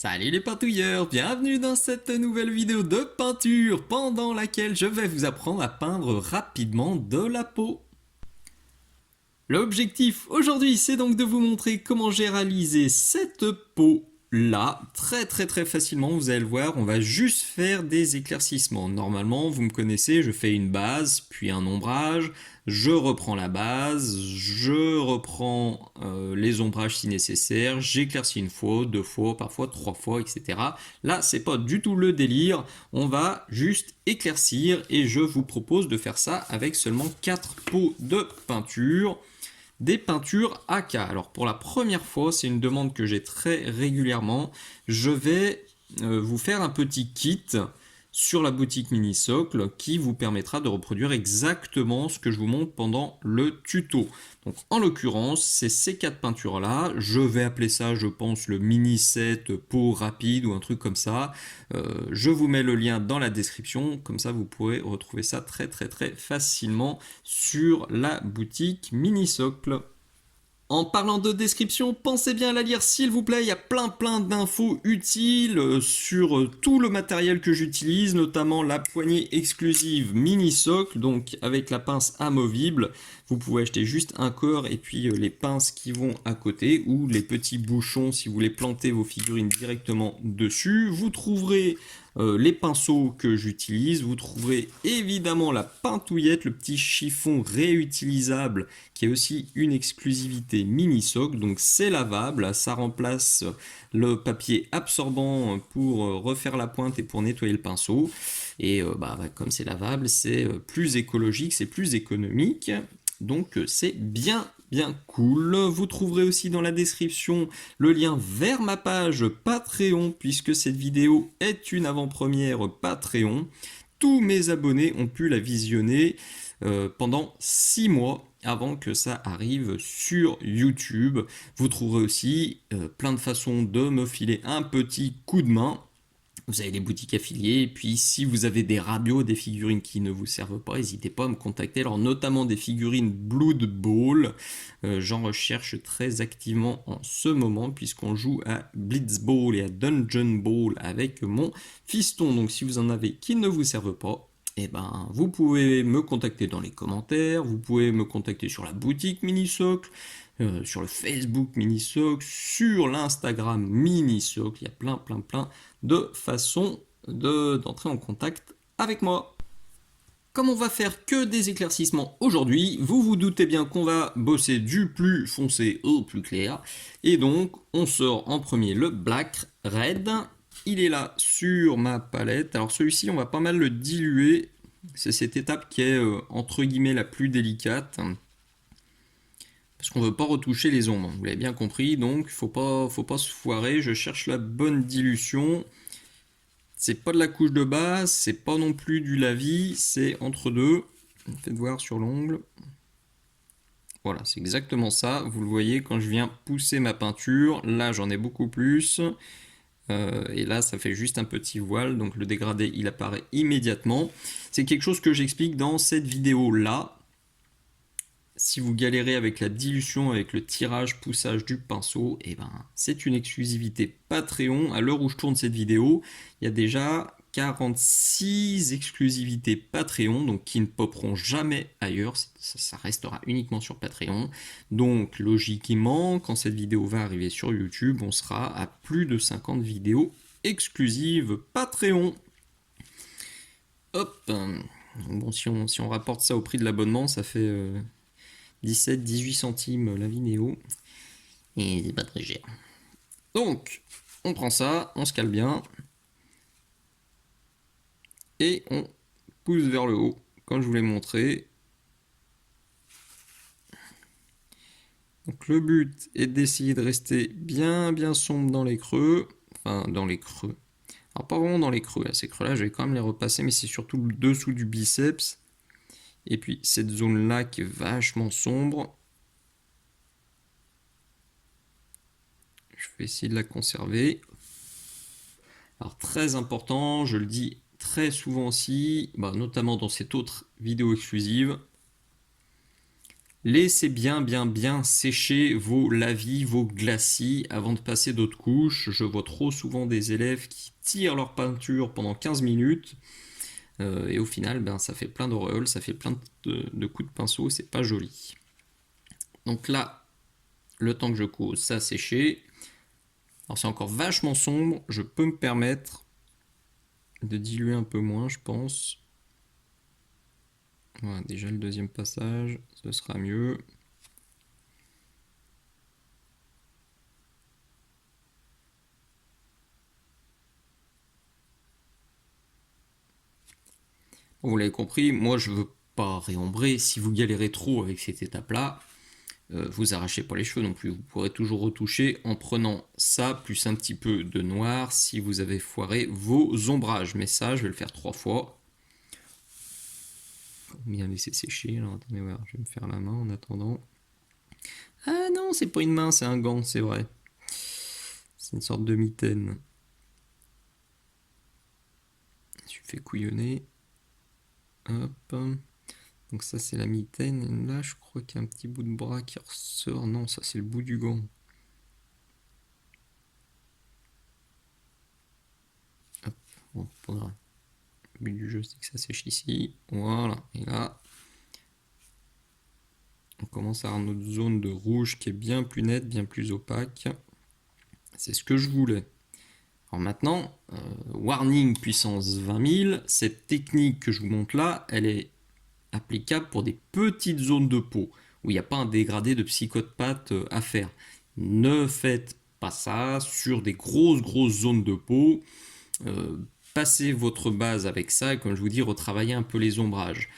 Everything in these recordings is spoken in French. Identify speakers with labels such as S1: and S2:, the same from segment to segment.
S1: Salut les peintouilleurs, bienvenue dans cette nouvelle vidéo de peinture pendant laquelle je vais vous apprendre à peindre rapidement de la peau. L'objectif aujourd'hui c'est donc de vous montrer comment j'ai réalisé cette peau là très facilement. Vous allez le voir, on va juste faire des éclaircissements. Normalement vous me connaissez, je fais une base puis un ombrage, je reprends la base, je reprends les ombrages si nécessaire, j'éclaircis une fois, deux fois, parfois trois fois, etc. Là c'est pas du tout le délire, on va juste éclaircir et je vous propose de faire ça avec seulement 4 pots de peinture. Des peintures AK. Alors pour la première fois, c'est une demande que j'ai très régulièrement, je vais vous faire un petit kit sur la boutique Minisocle qui vous permettra de reproduire exactement ce que je vous montre pendant le tuto. Donc en l'occurrence, c'est ces 4 peintures là, je vais appeler ça je pense le mini set peau rapide ou un truc comme ça. Je vous mets le lien dans la description, comme ça vous pourrez retrouver ça très facilement sur la boutique Minisocle. En parlant de description, pensez bien à la lire s'il vous plaît, il y a plein d'infos utiles sur tout le matériel que j'utilise, notamment la poignée exclusive Minisocle, donc avec la pince amovible. Vous pouvez acheter juste un corps et puis les pinces qui vont à côté, ou les petits bouchons si vous voulez planter vos figurines directement dessus. Vous trouverez les pinceaux que j'utilise, vous trouverez évidemment la peintouillette, le petit chiffon réutilisable qui est aussi une exclusivité Minisocle, donc c'est lavable, ça remplace le papier absorbant pour refaire la pointe et pour nettoyer le pinceau, et comme c'est lavable, c'est plus écologique, c'est plus économique, donc c'est bien cool. Vous trouverez aussi dans la description le lien vers ma page Patreon, puisque cette vidéo est une avant-première Patreon. Tous mes abonnés ont pu la visionner pendant 6 mois avant que ça arrive sur YouTube. Vous trouverez aussi plein de façons de me filer un petit coup de main. Vous avez les boutiques affiliées, et puis si vous avez des rabios, des figurines qui ne vous servent pas, n'hésitez pas à me contacter, alors notamment des figurines Blood Bowl, j'en recherche très activement en ce moment, puisqu'on joue à Blitz Ball et à Dungeon Ball avec mon fiston, donc si vous en avez qui ne vous servent pas, eh ben, vous pouvez me contacter dans les commentaires, vous pouvez me contacter sur la boutique Minisocle, sur le Facebook Minisocle, sur l'Instagram Minisocle, il y a plein de façons d'entrer en contact avec moi. Comme on va faire que des éclaircissements aujourd'hui, vous vous doutez bien qu'on va bosser du plus foncé au plus clair. Et donc, on sort en premier le Black Red. Il est là sur ma palette. Alors celui-ci, on va pas mal le diluer. C'est cette étape qui est entre guillemets la plus délicate. Parce qu'on ne veut pas retoucher les ombres. Vous l'avez bien compris, donc faut pas se foirer. Je cherche la bonne dilution. C'est pas de la couche de base, c'est pas non plus du lavis, c'est entre deux. Faites voir sur l'ongle. Voilà, c'est exactement ça. Vous le voyez quand je viens pousser ma peinture. Là, j'en ai beaucoup plus. Et là, ça fait juste un petit voile. Donc le dégradé, il apparaît immédiatement. C'est quelque chose que j'explique dans cette vidéo-là. Si vous galérez avec la dilution, avec le tirage, poussage du pinceau, et ben, c'est une exclusivité Patreon. À l'heure où je tourne cette vidéo, il y a déjà 46 exclusivités Patreon, donc qui ne popperont jamais ailleurs, ça restera uniquement sur Patreon. Donc logiquement, quand cette vidéo va arriver sur YouTube, on sera à plus de 50 vidéos exclusives Patreon. Hop, bon, si on rapporte ça au prix de l'abonnement, ça fait 17-18 centimes la vidéo, et c'est pas très cher. Donc, on prend ça, on se cale bien, et on pousse vers le haut, comme je vous l'ai montré. Donc le but est d'essayer de rester bien sombre dans les creux, enfin dans les creux. Alors pas vraiment dans les creux, là, ces creux-là, je vais quand même les repasser, mais c'est surtout le dessous du biceps. Et puis cette zone-là qui est vachement sombre, je vais essayer de la conserver. Alors très important, je le dis très souvent aussi, notamment dans cette autre vidéo exclusive, Laissez bien sécher vos lavis, vos glacis avant de passer d'autres couches. Je vois trop souvent des élèves qui tirent leur peinture pendant 15 minutes et au final, ben, ça fait plein d'auréoles, ça fait plein de coups de pinceau, c'est pas joli. Donc là, le temps que je cause, ça a séché. Alors c'est encore vachement sombre, je peux me permettre de diluer un peu moins, je pense. Voilà, déjà le deuxième passage, ce sera mieux. Bon, vous l'avez compris, moi je veux pas réombrer. Si vous galérez trop avec cette étape-là, vous arrachez pas les cheveux non plus. Vous pourrez toujours retoucher en prenant ça plus un petit peu de noir si vous avez foiré vos ombrages. Mais ça, je vais le faire 3 fois. Bien laisser sécher. Alors attendez, ouais, je vais me faire la main en attendant. Ah non, c'est pas une main, c'est un gant, c'est vrai. C'est une sorte de mitaine. Je fais couillonner. Hop. Donc ça c'est la mitaine. Et là je crois qu'il y a un petit bout de bras qui ressort. Non, ça c'est le bout du gant. Hop, bon, faudra. Le but du jeu c'est que ça sèche ici. Voilà. Et là, on commence à avoir notre zone de rouge qui est bien plus nette, bien plus opaque. C'est ce que je voulais. Alors maintenant, warning puissance 20 000, cette technique que je vous montre là, elle est applicable pour des petites zones de peau où il n'y a pas un dégradé de psychopathe à faire. Ne faites pas ça sur des grosses zones de peau. Passez votre base avec ça et comme je vous dis, retravaillez un peu les ombrages.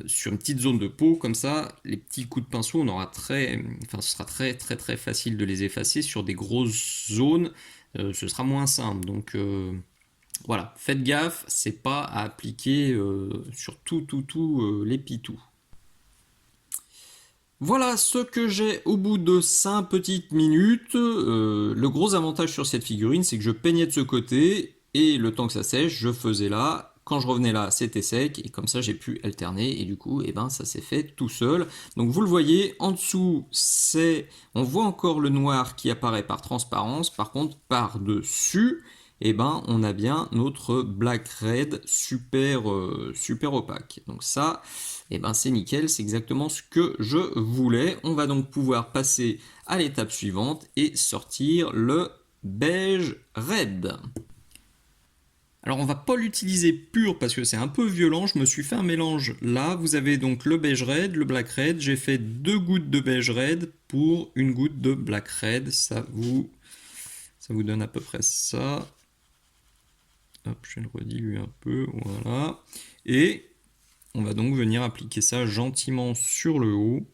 S1: Sur une petite zone de peau comme ça, les petits coups de pinceau, ce sera très facile de les effacer. Sur des grosses zones, ce sera moins simple. Donc voilà, faites gaffe, c'est pas à appliquer sur tout les pitous. Voilà ce que j'ai au bout de 5 petites minutes. Le gros avantage sur cette figurine, c'est que je peignais de ce côté et le temps que ça sèche, je faisais là. Quand je revenais là, c'était sec et comme ça j'ai pu alterner et du coup, eh ben, ça s'est fait tout seul. Donc vous le voyez, en dessous, on voit encore le noir qui apparaît par transparence. Par contre, par-dessus, eh ben, on a bien notre black red super opaque. Donc ça, eh ben, c'est nickel, c'est exactement ce que je voulais. On va donc pouvoir passer à l'étape suivante et sortir le beige red. Alors on va pas l'utiliser pur parce que c'est un peu violent, je me suis fait un mélange là, vous avez donc le beige red, le black red, j'ai fait 2 gouttes de beige red pour une goutte de black red, ça vous donne à peu près ça. Hop, je vais le rediluer un peu, voilà. Et on va donc venir appliquer ça gentiment sur le haut.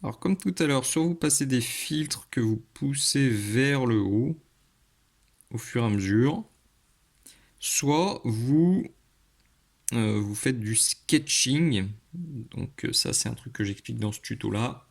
S1: Alors comme tout à l'heure, soit vous passez des filtres que vous poussez vers le haut au fur et à mesure, soit vous faites du sketching. Donc ça c'est un truc que j'explique dans ce tuto là.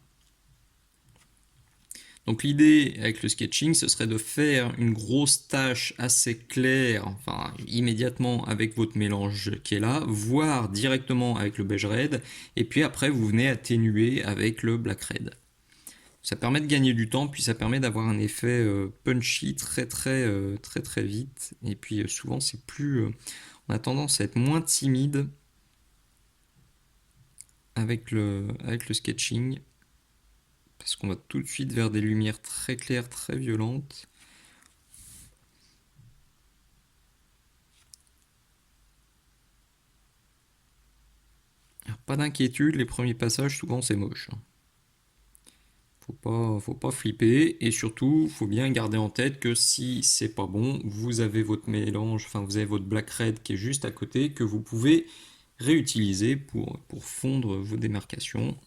S1: Donc l'idée avec le sketching, ce serait de faire une grosse tache assez claire, enfin immédiatement avec votre mélange qui est là, voire directement avec le beige red, et puis après vous venez atténuer avec le black red. Ça permet de gagner du temps, puis ça permet d'avoir un effet punchy très vite, et puis souvent c'est plus, on a tendance à être moins timide avec le sketching. Parce qu'on va tout de suite vers des lumières très claires, très violentes. Alors, pas d'inquiétude, les premiers passages, souvent c'est moche. Faut pas flipper et surtout, faut bien garder en tête que si c'est pas bon, vous avez votre mélange, enfin vous avez votre black red qui est juste à côté que vous pouvez réutiliser pour fondre vos démarcations.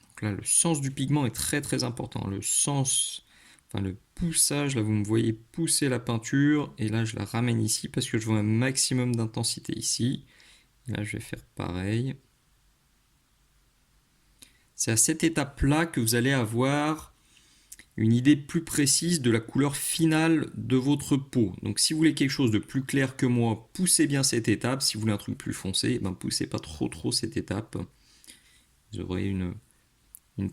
S1: Donc là, le sens du pigment est très important. Le sens, enfin le poussage, là vous me voyez pousser la peinture et là je la ramène ici parce que je veux un maximum d'intensité ici. Et là je vais faire pareil. C'est à cette étape-là que vous allez avoir une idée plus précise de la couleur finale de votre peau. Donc si vous voulez quelque chose de plus clair que moi, poussez bien cette étape. Si vous voulez un truc plus foncé, ben poussez pas trop cette étape. Vous aurez une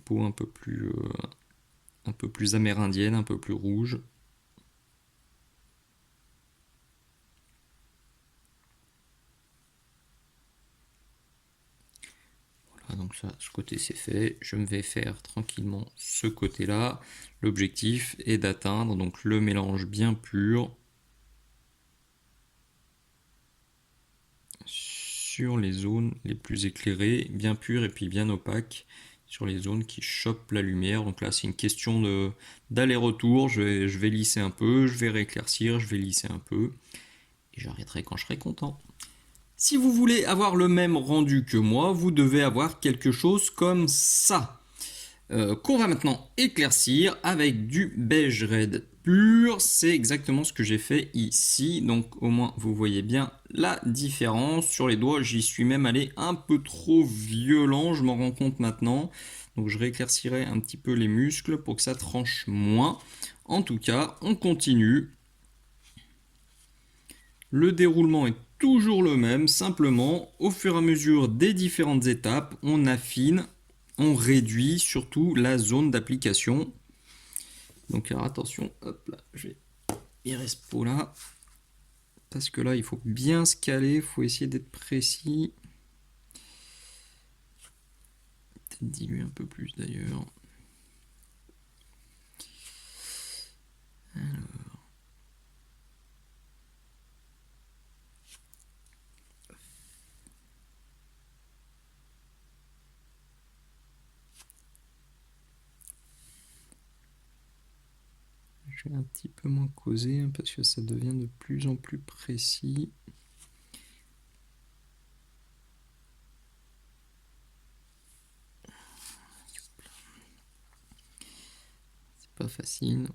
S1: peau un peu plus amérindienne, un peu plus rouge. Voilà, donc ça, ce côté c'est fait. Je me vais faire tranquillement ce côté-là. L'objectif est d'atteindre donc le mélange bien pur sur les zones les plus éclairées, bien pur et puis bien opaque sur les zones qui chopent la lumière. Donc là, c'est une question d'aller-retour. Je vais lisser un peu, je vais rééclaircir, je vais lisser un peu. Et j'arrêterai quand je serai content. Si vous voulez avoir le même rendu que moi, vous devez avoir quelque chose comme ça. Qu'on va maintenant éclaircir avec du beige red pur. C'est exactement ce que j'ai fait ici. Donc au moins vous voyez bien la différence. Sur les doigts, j'y suis même allé un peu trop violent, je m'en rends compte maintenant. Donc je rééclaircirai un petit peu les muscles pour que ça tranche moins. En tout cas, on continue. Le déroulement est toujours le même, simplement au fur et à mesure des différentes étapes, on affine, on réduit surtout la zone d'application. Donc alors attention, hop là, je vais virer ce pot là, parce que là il faut bien se caler, il faut essayer d'être précis. Peut-être diluer un peu plus d'ailleurs. Alors. Je vais un petit peu moins causer parce que ça devient de plus en plus précis. C'est pas facile.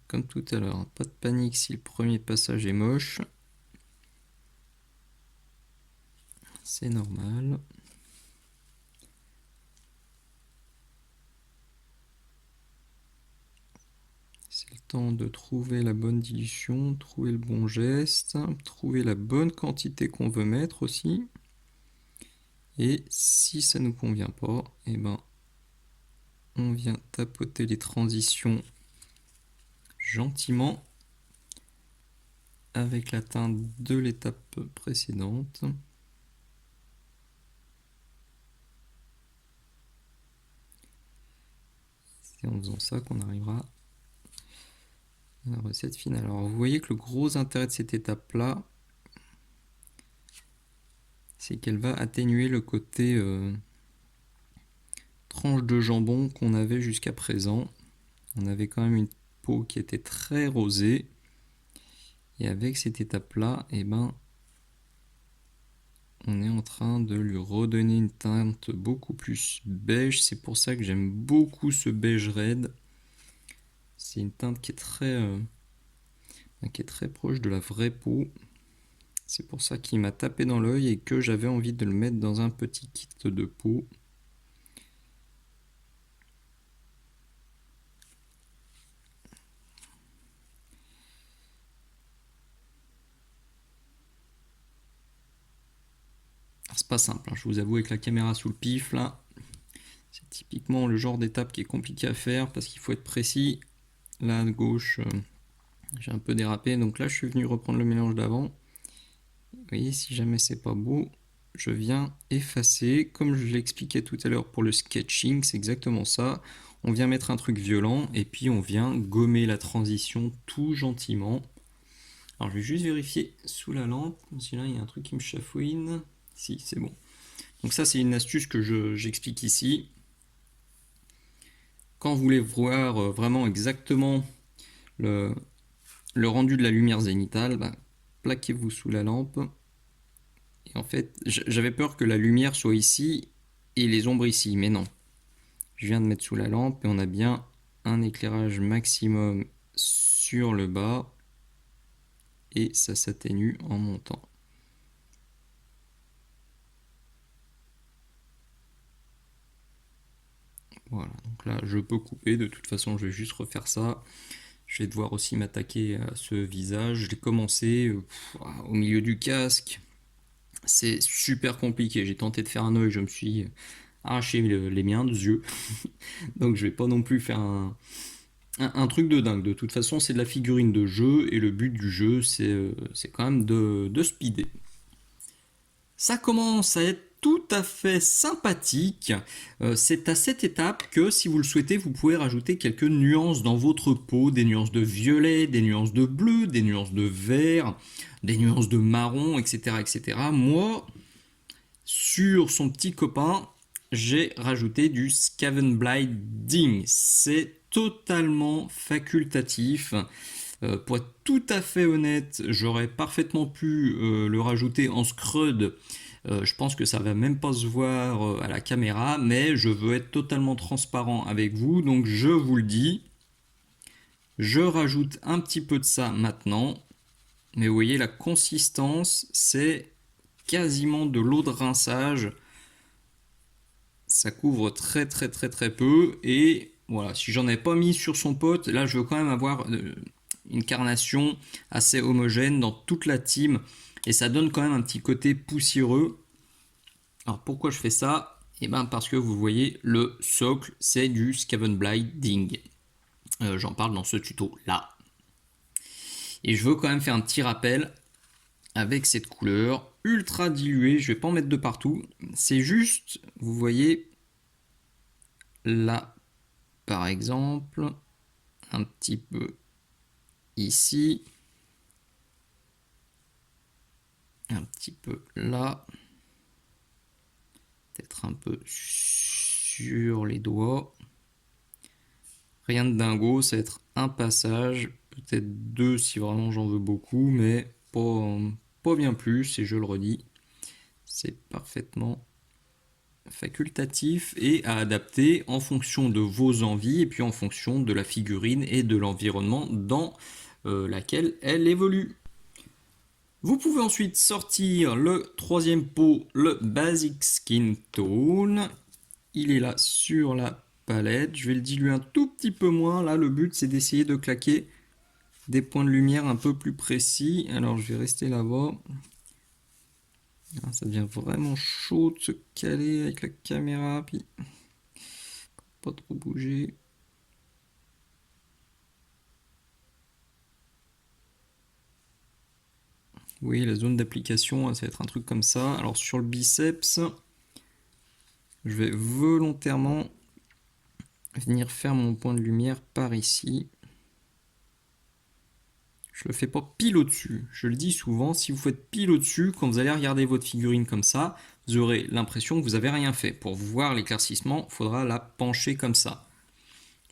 S1: Comme tout à l'heure, pas de panique si le premier passage est moche. C'est normal. C'est le temps de trouver la bonne dilution, trouver le bon geste, trouver la bonne quantité qu'on veut mettre aussi. Et si ça ne nous convient pas, eh ben, on vient tapoter les transitions gentiment avec la teinte de l'étape précédente. C'est en faisant ça qu'on arrivera à la recette finale. Alors vous voyez que le gros intérêt de cette étape-là, c'est qu'elle va atténuer le côté tranche de jambon qu'on avait jusqu'à présent. On avait quand même une peau qui était très rosée. Et avec cette étape-là, eh ben, on est en train de lui redonner une teinte beaucoup plus beige. C'est pour ça que j'aime beaucoup ce beige red. C'est une teinte qui est très proche de la vraie peau. C'est pour ça qu'il m'a tapé dans l'œil et que j'avais envie de le mettre dans un petit kit de peau. C'est pas simple, hein, je vous avoue, avec la caméra sous le pif, là, c'est typiquement le genre d'étape qui est compliqué à faire parce qu'il faut être précis. Là, à gauche, j'ai un peu dérapé, donc là, je suis venu reprendre le mélange d'avant. Vous voyez, si jamais c'est pas beau, je viens effacer. Comme je l'expliquais tout à l'heure pour le sketching, c'est exactement ça. On vient mettre un truc violent et puis on vient gommer la transition tout gentiment. Alors je vais juste vérifier sous la lampe, si là il y a un truc qui me chafouine. Si, c'est bon. Donc ça c'est une astuce que j'explique ici. Quand vous voulez voir vraiment exactement le rendu de la lumière zénitale, bah, plaquez-vous sous la lampe. Et en fait, j'avais peur que la lumière soit ici et les ombres ici, mais non. Je viens de mettre sous la lampe et on a bien un éclairage maximum sur le bas et ça s'atténue en montant. Voilà, donc là je peux couper, de toute façon je vais juste refaire ça. Je vais devoir aussi m'attaquer à ce visage. Je l'ai commencé au milieu du casque. C'est super compliqué. J'ai tenté de faire un œil, je me suis arraché les miens de yeux. Donc je vais pas non plus faire un truc de dingue. De toute façon, c'est de la figurine de jeu et le but du jeu, c'est quand même de speeder. Ça commence à être tout à fait sympathique. C'est à cette étape que, si vous le souhaitez, vous pouvez rajouter quelques nuances dans votre peau, des nuances de violet, des nuances de bleu, des nuances de vert, des nuances de marron, etc., etc. Moi, sur son petit copain, j'ai rajouté du Skavenblinding. C'est totalement facultatif. Pour être tout à fait honnête, j'aurais parfaitement pu le rajouter en scrud. Je pense que ça va même pas se voir à la caméra, mais je veux être totalement transparent avec vous, donc je vous le dis. Je rajoute un petit peu de ça maintenant, mais vous voyez la consistance, c'est quasiment de l'eau de rinçage. Ça couvre très très très très peu, et voilà, si j'en ai pas mis sur son pote, là je veux quand même avoir une carnation assez homogène dans toute la team, et ça donne quand même un petit côté poussiéreux. Alors pourquoi je fais ça? Et ben parce que vous voyez, le socle c'est du Skavenblinding. J'en parle dans ce tuto là. Et je veux quand même faire un petit rappel avec cette couleur ultra diluée. Je vais pas en mettre de partout. C'est juste, vous voyez là par exemple, un petit peu ici, un petit peu là, peut-être un peu sur les doigts. Rien de dingo, ça va être un passage, peut-être deux si vraiment j'en veux beaucoup, mais pas bien plus, et je le redis, c'est parfaitement facultatif et à adapter en fonction de vos envies et puis en fonction de la figurine et de l'environnement dans laquelle elle évolue. Vous pouvez ensuite sortir le troisième pot, le Basic Skin Tone. Il est là sur la palette. Je vais le diluer un tout petit peu moins. Là, le but, c'est d'essayer de claquer des points de lumière un peu plus précis. Alors, je vais rester là-bas. Ça devient vraiment chaud de se caler avec la caméra. Puis, pas trop bouger. Oui, la zone d'application, ça va être un truc comme ça. Alors, sur le biceps, je vais volontairement venir faire mon point de lumière par ici. Je le fais pas pile au-dessus. Je le dis souvent, si vous faites pile au-dessus, quand vous allez regarder votre figurine comme ça, vous aurez l'impression que vous n'avez rien fait. Pour voir l'éclaircissement, il faudra la pencher comme ça.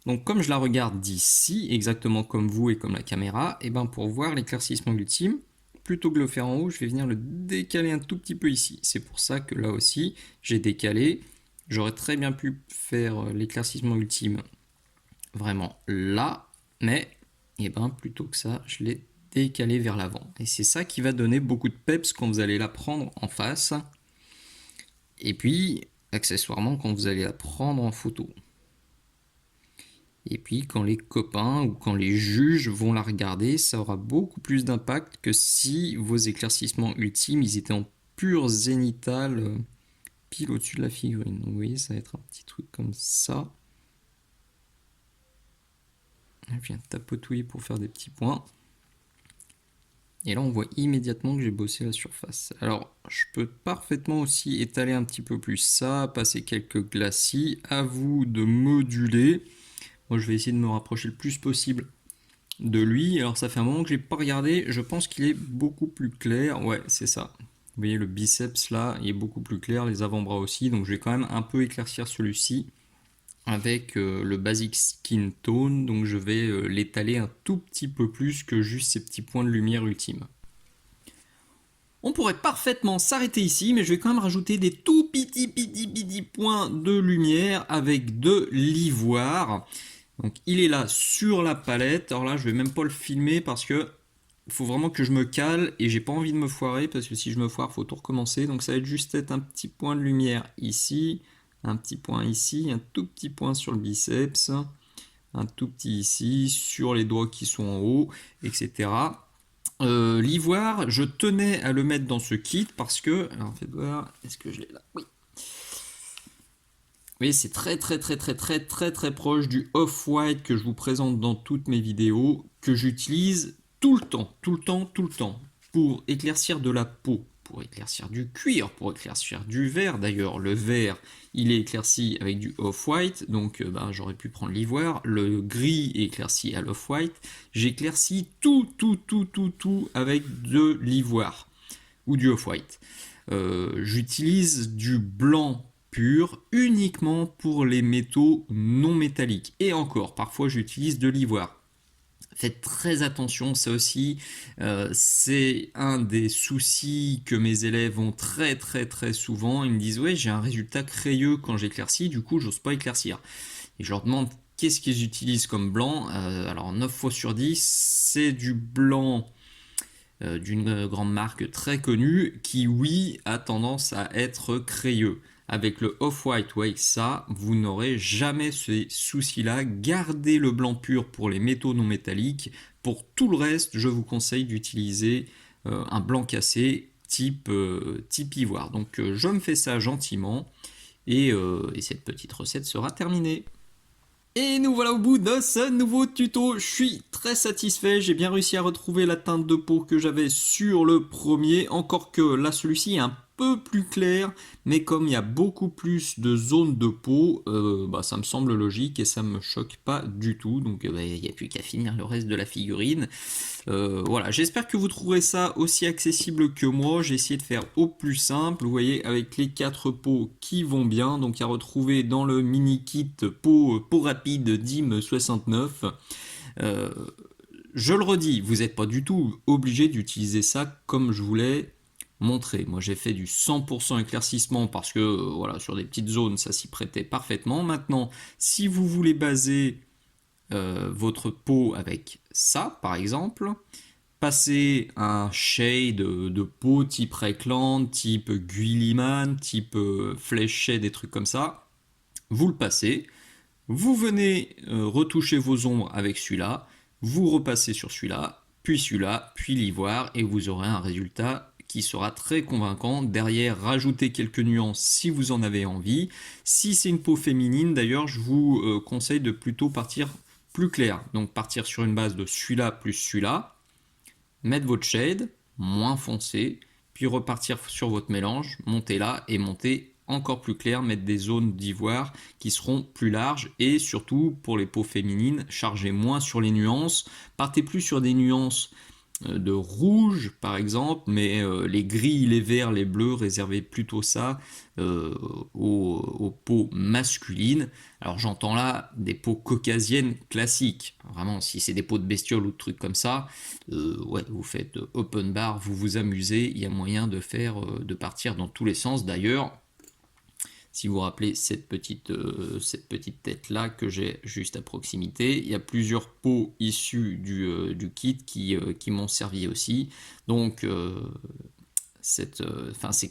S1: Donc comme je la regarde d'ici, exactement comme vous et comme la caméra, et ben pour voir l'éclaircissement ultime, plutôt que de le faire en haut, je vais venir le décaler un tout petit peu ici. C'est pour ça que là aussi, j'ai décalé. J'aurais très bien pu faire l'éclaircissement ultime vraiment là, mais et ben plutôt que ça, je l'ai décalé vers l'avant. Et c'est ça qui va donner beaucoup de peps quand vous allez la prendre en face. Et puis, accessoirement, quand vous allez la prendre en photo. Et puis, quand les copains ou quand les juges vont la regarder, ça aura beaucoup plus d'impact que si vos éclaircissements ultimes, ils étaient en pur zénital, pile au-dessus de la figurine. Donc, vous voyez, ça va être un petit truc comme ça. Je viens tapotouiller pour faire des petits points. Et là, on voit immédiatement que j'ai bossé la surface. Alors, je peux parfaitement aussi étaler un petit peu plus ça, passer quelques glacis. À vous de moduler. Moi, je vais essayer de me rapprocher le plus possible de lui. Alors, ça fait un moment que je n'ai pas regardé. Je pense qu'il est beaucoup plus clair. Ouais, c'est ça. Vous voyez, le biceps, là, il est beaucoup plus clair. Les avant-bras aussi. Donc, je vais quand même un peu éclaircir celui-ci avec le Basic Skin Tone, donc je vais l'étaler un tout petit peu plus que juste ces petits points de lumière ultimes. On pourrait parfaitement s'arrêter ici, mais je vais quand même rajouter des tout petits points de lumière avec de l'ivoire. Donc il est là sur la palette. Alors là, je vais même pas le filmer parce que il faut vraiment que je me cale et j'ai pas envie de me foirer parce que si je me foire, il faut tout recommencer. Donc ça va être juste être un petit point de lumière ici, un petit point ici, un tout petit point sur le biceps, un tout petit ici, sur les doigts qui sont en haut, etc. L'ivoire, je tenais à le mettre dans ce kit parce que, alors faites voir, est-ce que je l'ai là? Oui. Oui, c'est très proche du off-white que je vous présente dans toutes mes vidéos, que j'utilise tout le temps, pour éclaircir de la peau, pour éclaircir du cuir, pour éclaircir du vert. D'ailleurs, le vert, il est éclairci avec du off-white, donc j'aurais pu prendre l'ivoire. Le gris est éclairci à l'off-white. J'éclaircis tout avec de l'ivoire ou du off-white. J'utilise du blanc pur uniquement pour les métaux non métalliques. Et encore, parfois j'utilise de l'ivoire. Faites très attention, ça aussi, c'est un des soucis que mes élèves ont très souvent. Ils me disent ouais, j'ai un résultat crayeux quand j'éclaircis, du coup j'ose pas éclaircir. Et je leur demande qu'est-ce qu'ils utilisent comme blanc. Alors 9 fois sur 10, c'est du blanc d'une grande marque très connue qui, oui, a tendance à être crayeux. Avec le off-white ou avec ça, vous n'aurez jamais ces soucis-là. Gardez le blanc pur pour les métaux non métalliques. Pour tout le reste, je vous conseille d'utiliser un blanc cassé type ivoire. Donc je me fais ça gentiment et cette petite recette sera terminée. Et nous voilà au bout de ce nouveau tuto, je suis très satisfait, j'ai bien réussi à retrouver la teinte de peau que j'avais sur le premier, encore que là celui-ci est un peu plus clair, mais comme il y a beaucoup plus de zones de peau, ça me semble logique et ça me choque pas du tout, donc il n'y a plus qu'à finir le reste de la figurine. Voilà, j'espère que vous trouverez ça aussi accessible que moi. J'ai essayé de faire au plus simple, vous voyez, avec les 4 pots qui vont bien. Donc à retrouver dans le mini kit pot rapide DIM 69. Je le redis, vous n'êtes pas du tout obligé d'utiliser ça comme je voulais montrer. Moi j'ai fait du 100% éclaircissement parce que voilà, sur des petites zones ça s'y prêtait parfaitement. Maintenant, si vous voulez baser votre peau avec ça par exemple, passez un shade de peau type Rexland, type Guilliman, type Flesh, des trucs comme ça, vous le passez, vous venez retoucher vos ombres avec celui-là, vous repassez sur celui-là, puis l'ivoire, et vous aurez un résultat qui sera très convaincant. Derrière, rajoutez quelques nuances si vous en avez envie. Si c'est une peau féminine, d'ailleurs, je vous conseille de plutôt partir plus clair. Donc partir sur une base de celui-là plus celui-là, mettre votre shade, moins foncé, puis repartir sur votre mélange, monter là et monter encore plus clair, mettre des zones d'ivoire qui seront plus larges et surtout pour les peaux féminines, chargez moins sur les nuances, partez plus sur des nuances de rouge par exemple, mais les gris, les verts, les bleus, réservez plutôt ça aux peaux masculines. Alors j'entends là des peaux caucasiennes classiques, vraiment si c'est des peaux de bestioles ou de trucs comme ça, ouais, vous faites open bar, vous vous amusez, il y a moyen de faire, de partir dans tous les sens. D'ailleurs, si vous vous rappelez cette petite tête là que j'ai juste à proximité, il y a plusieurs peaux issues du kit qui m'ont servi aussi. Donc ces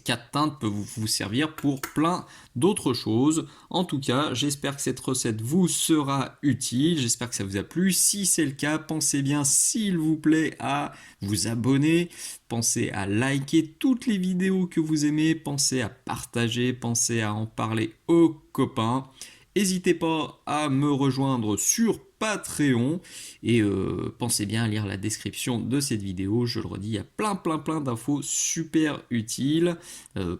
S1: 4 teintes peuvent vous servir pour plein d'autres choses. En tout cas, j'espère que cette recette vous sera utile, j'espère que ça vous a plu. Si c'est le cas, pensez bien, s'il vous plaît, à vous abonner, pensez à liker toutes les vidéos que vous aimez, pensez à partager, pensez à en parler aux copains. N'hésitez pas à me rejoindre sur Patreon et pensez bien à lire la description de cette vidéo. Je le redis, il y a plein d'infos super utiles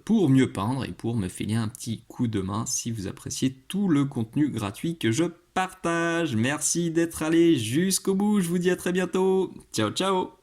S1: pour mieux peindre et pour me filer un petit coup de main si vous appréciez tout le contenu gratuit que je partage. Merci d'être allé jusqu'au bout. Je vous dis à très bientôt. Ciao, ciao.